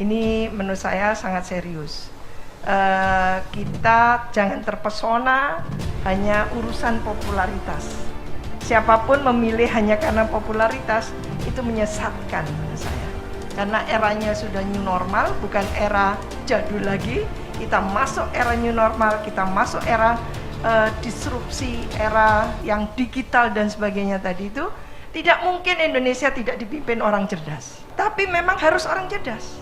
Ini menurut saya sangat serius. Kita jangan terpesona hanya urusan popularitas. Siapapun memilih hanya karena popularitas itu menyesatkan menurut saya. Karena eranya sudah new normal, bukan era jadul lagi. Kita masuk era new normal, kita masuk era disrupsi, era yang digital dan sebagainya tadi itu. Tidak mungkin Indonesia tidak dipimpin orang cerdas. Tapi memang harus orang cerdas.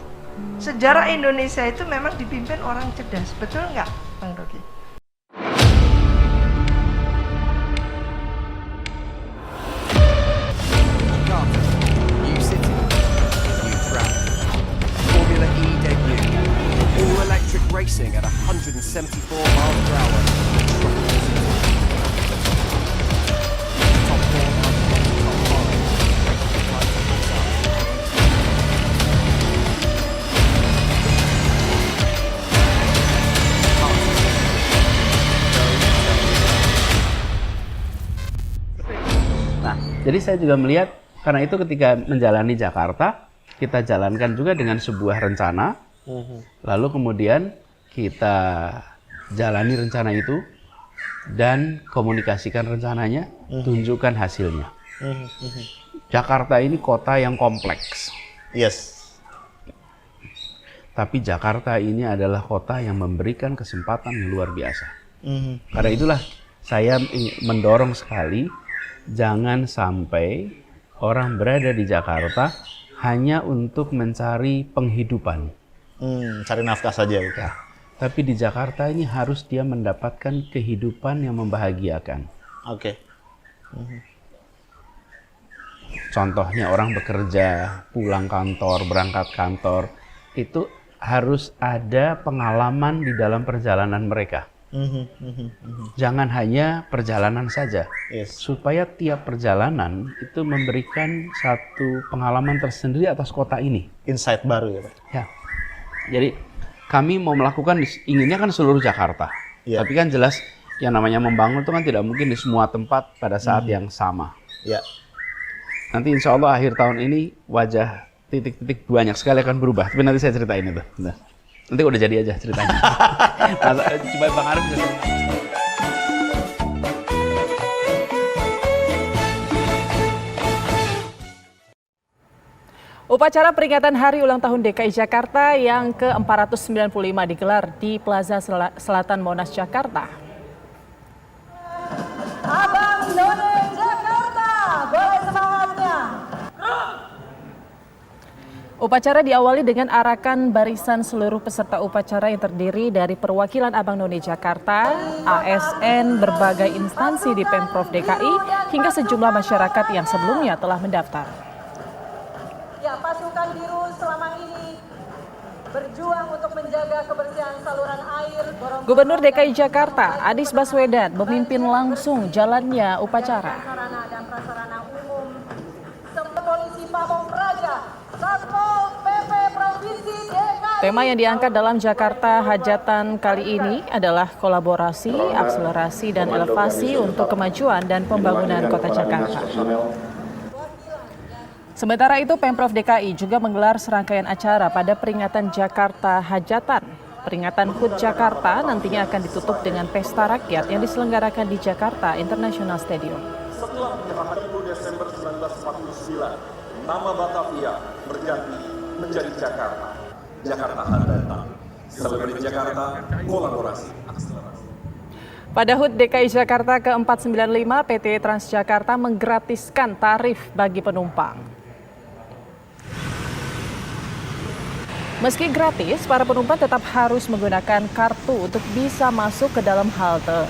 Sejarah Indonesia itu memang dipimpin orang cerdas, betul nggak, Bang Rocky? New city, new track. Formula E debut. All electric racing at 174 miles per hour. Top 4 top 5. Nah, jadi saya juga melihat karena itu ketika menjalani Jakarta, kita jalankan juga dengan sebuah rencana, lalu kemudian kita jalani rencana itu dan komunikasikan rencananya, tunjukkan hasilnya. Jakarta ini kota yang kompleks. Yes. Tapi Jakarta ini adalah kota yang memberikan kesempatan yang luar biasa. Karena itulah saya mendorong sekali, jangan sampai orang berada di Jakarta hanya untuk mencari penghidupan. Cari nafkah saja. Ya. Tapi di Jakarta ini harus dia mendapatkan kehidupan yang membahagiakan. Oke. Contohnya orang bekerja, pulang kantor, berangkat kantor, itu harus ada pengalaman di dalam perjalanan mereka. Jangan hanya perjalanan saja, supaya tiap perjalanan itu memberikan satu pengalaman tersendiri atas kota ini. Insight baru ya Pak? Ya, jadi kami mau melakukan, inginnya kan seluruh Jakarta. Tapi kan jelas yang namanya membangun itu kan tidak mungkin di semua tempat pada saat yang sama. Ya. Nanti insya Allah akhir tahun ini wajah titik-titik banyak sekali akan berubah. Tapi nanti saya ceritain itu. Nah. Nanti udah jadi aja ceritanya. Coba Bang Arif bisa cerita. Upacara peringatan Hari Ulang Tahun DKI Jakarta yang ke-495 digelar di Plaza Selatan Monas, Jakarta. Abang None Jakarta, boleh semangatnya. Upacara diawali dengan arakan barisan seluruh peserta upacara yang terdiri dari perwakilan Abang None Jakarta, ASN, berbagai instansi di Pemprov DKI, hingga sejumlah masyarakat yang sebelumnya telah mendaftar. Ya, pasukan biru selama ini berjuang untuk menjaga kebersihan saluran air. Gubernur DKI Jakarta, Anies Baswedan, memimpin langsung jalannya upacara. Sarana dan prasarana umum, Polisi Pamong Praja, Satpol PP Provinsi DKI. Tema yang diangkat dalam Jakarta Hajatan kali ini adalah kolaborasi, akselerasi, dan elevasi untuk kemajuan dan pembangunan Kota Jakarta. Sementara itu, Pemprov DKI juga menggelar serangkaian acara pada peringatan Jakarta Hajatan. Peringatan HUT Jakarta nantinya akan ditutup dengan pesta rakyat yang diselenggarakan di Jakarta International Stadium. Setelah penyerahan 1 Desember 1949, nama Batavia berganti menjadi Jakarta. Jakarta Hajatan. Selebriti Jakarta, kolaborasi, akselerasi. Pada HUT DKI Jakarta ke-495, PT Transjakarta menggratiskan tarif bagi penumpang. Meski gratis, para penumpang tetap harus menggunakan kartu untuk bisa masuk ke dalam halte.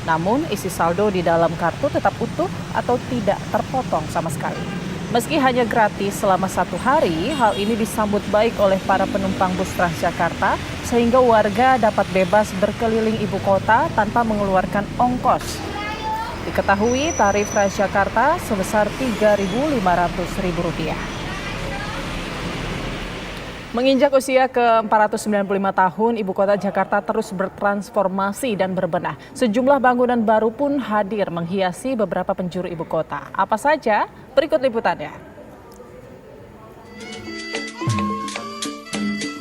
Namun, isi saldo di dalam kartu tetap utuh atau tidak terpotong sama sekali. Meski hanya gratis selama 1 hari, hal ini disambut baik oleh para penumpang bus Transjakarta, sehingga warga dapat bebas berkeliling ibu kota tanpa mengeluarkan ongkos. Diketahui tarif Transjakarta sebesar Rp3.500.000. Menginjak usia ke-495 tahun, Ibu Kota Jakarta terus bertransformasi dan berbenah. Sejumlah bangunan baru pun hadir menghiasi beberapa penjuru ibu kota. Apa saja? Berikut liputannya.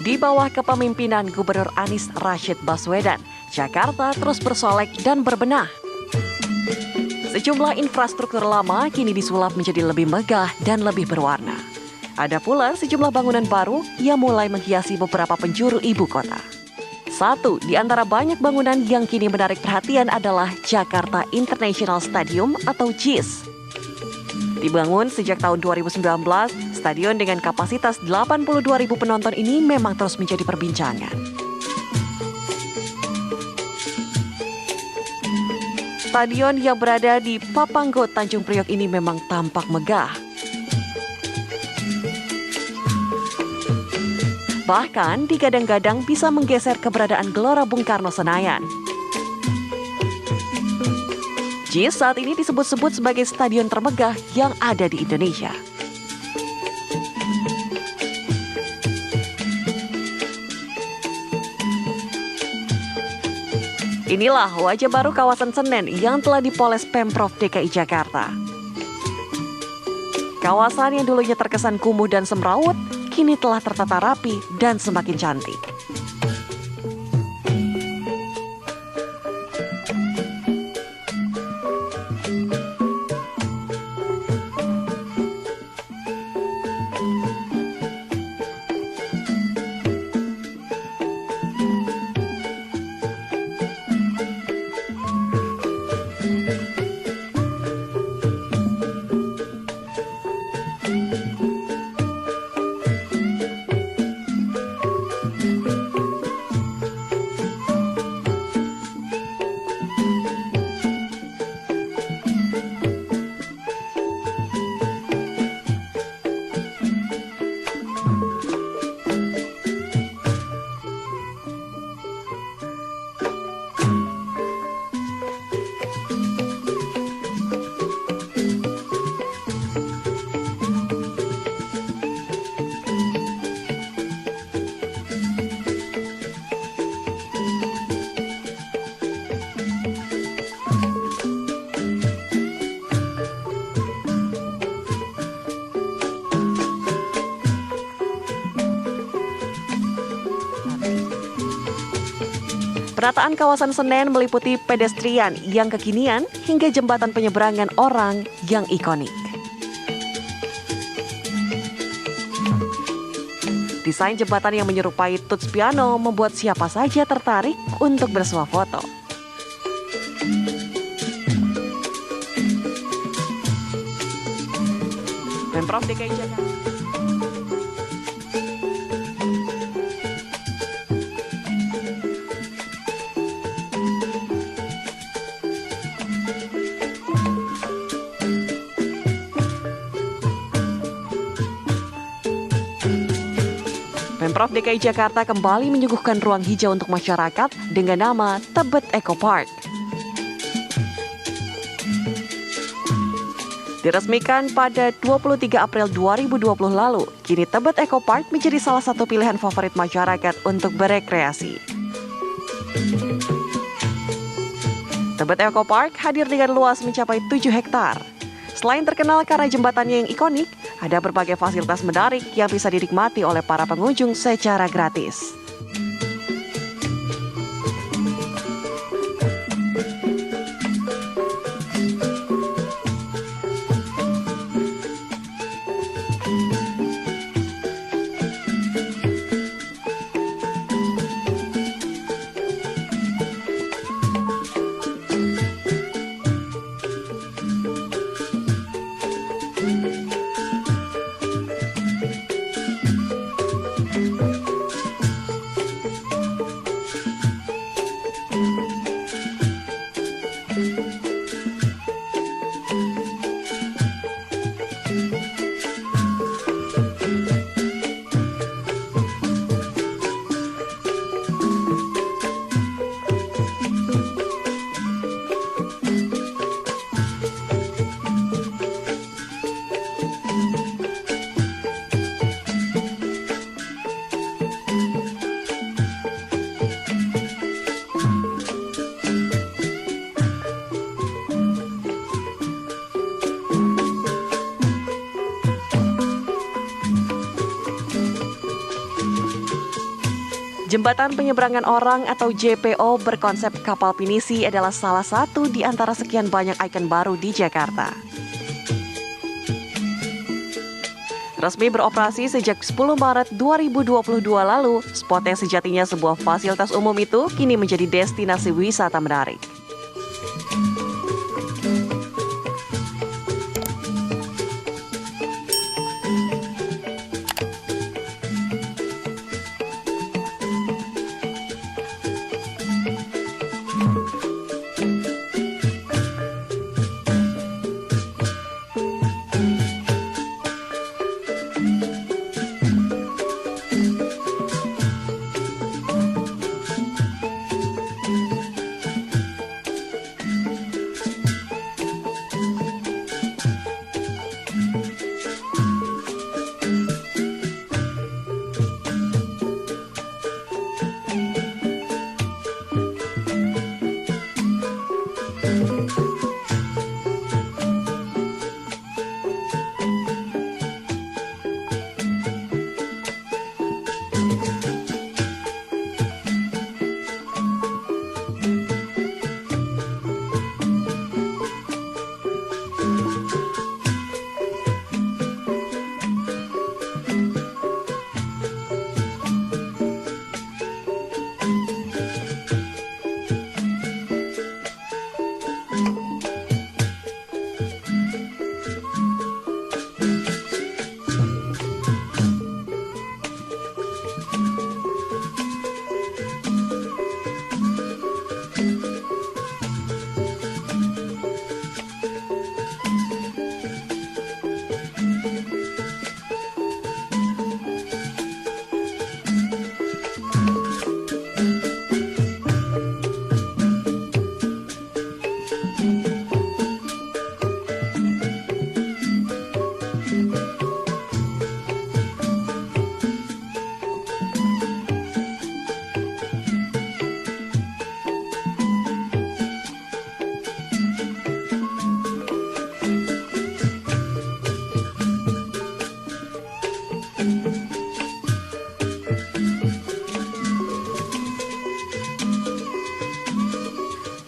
Di bawah kepemimpinan Gubernur Anies Rashid Baswedan, Jakarta terus bersolek dan berbenah. Sejumlah infrastruktur lama kini disulap menjadi lebih megah dan lebih berwarna. Ada pula sejumlah bangunan baru yang mulai menghiasi beberapa penjuru ibu kota. Satu di antara banyak bangunan yang kini menarik perhatian adalah Jakarta International Stadium atau JIS. Dibangun sejak tahun 2019, stadion dengan kapasitas 82.000 penonton ini memang terus menjadi perbincangan. Stadion yang berada di Papanggo, Tanjung Priok ini memang tampak megah. Bahkan digadang-gadang bisa menggeser keberadaan Gelora Bung Karno Senayan. JIS saat ini disebut-sebut sebagai stadion termegah yang ada di Indonesia. Inilah wajah baru kawasan Senen yang telah dipoles Pemprov DKI Jakarta. Kawasan yang dulunya terkesan kumuh dan semrawut, kini telah tertata rapi dan semakin cantik. Penataan kawasan Senen meliputi pedestrian yang kekinian hingga jembatan penyeberangan orang yang ikonik. Desain jembatan yang menyerupai tuts piano membuat siapa saja tertarik untuk bersuah foto. Pemprov DKI Jakarta. Pemprov DKI Jakarta kembali menyuguhkan ruang hijau untuk masyarakat dengan nama Tebet Eco Park. Diresmikan pada 23 April 2020 lalu, kini Tebet Eco Park menjadi salah satu pilihan favorit masyarakat untuk berekreasi. Tebet Eco Park hadir dengan luas mencapai 7 hektar. Selain terkenal karena jembatannya yang ikonik, ada berbagai fasilitas menarik yang bisa dinikmati oleh para pengunjung secara gratis. Jembatan Penyeberangan Orang atau JPO berkonsep kapal pinisi adalah salah satu di antara sekian banyak ikon baru di Jakarta. Resmi beroperasi sejak 10 Maret 2022 lalu, spot yang sejatinya sebuah fasilitas umum itu kini menjadi destinasi wisata menarik.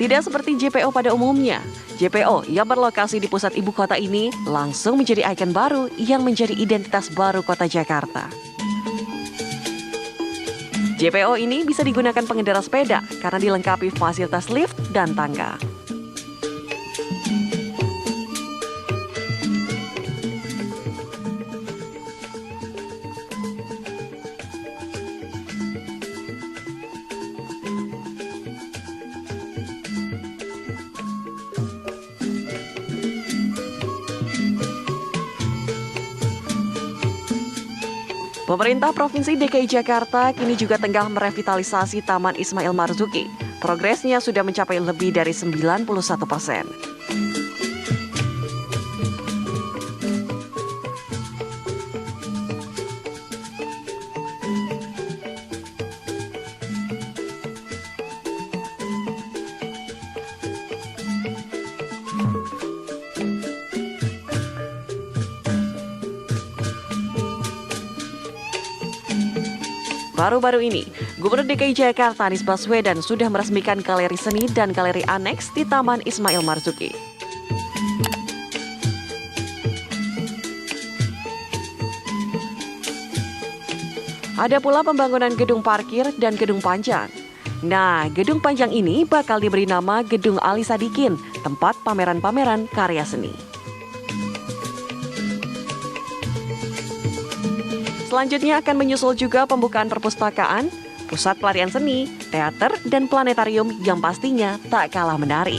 Tidak seperti JPO pada umumnya, JPO yang berlokasi di pusat ibu kota ini langsung menjadi ikon baru yang menjadi identitas baru kota Jakarta. JPO ini bisa digunakan pengendara sepeda karena dilengkapi fasilitas lift dan tangga. Pemerintah Provinsi DKI Jakarta kini juga tengah merevitalisasi Taman Ismail Marzuki. Progresnya sudah mencapai lebih dari 91%. Baru-baru ini, Gubernur DKI Jakarta Anies Baswedan sudah meresmikan galeri seni dan galeri aneks di Taman Ismail Marzuki. Ada pula pembangunan gedung parkir dan gedung panjang. Nah, gedung panjang ini bakal diberi nama Gedung Ali Sadikin, tempat pameran-pameran karya seni. Selanjutnya akan menyusul juga pembukaan perpustakaan, pusat pelarian seni, teater, dan planetarium yang pastinya tak kalah menarik.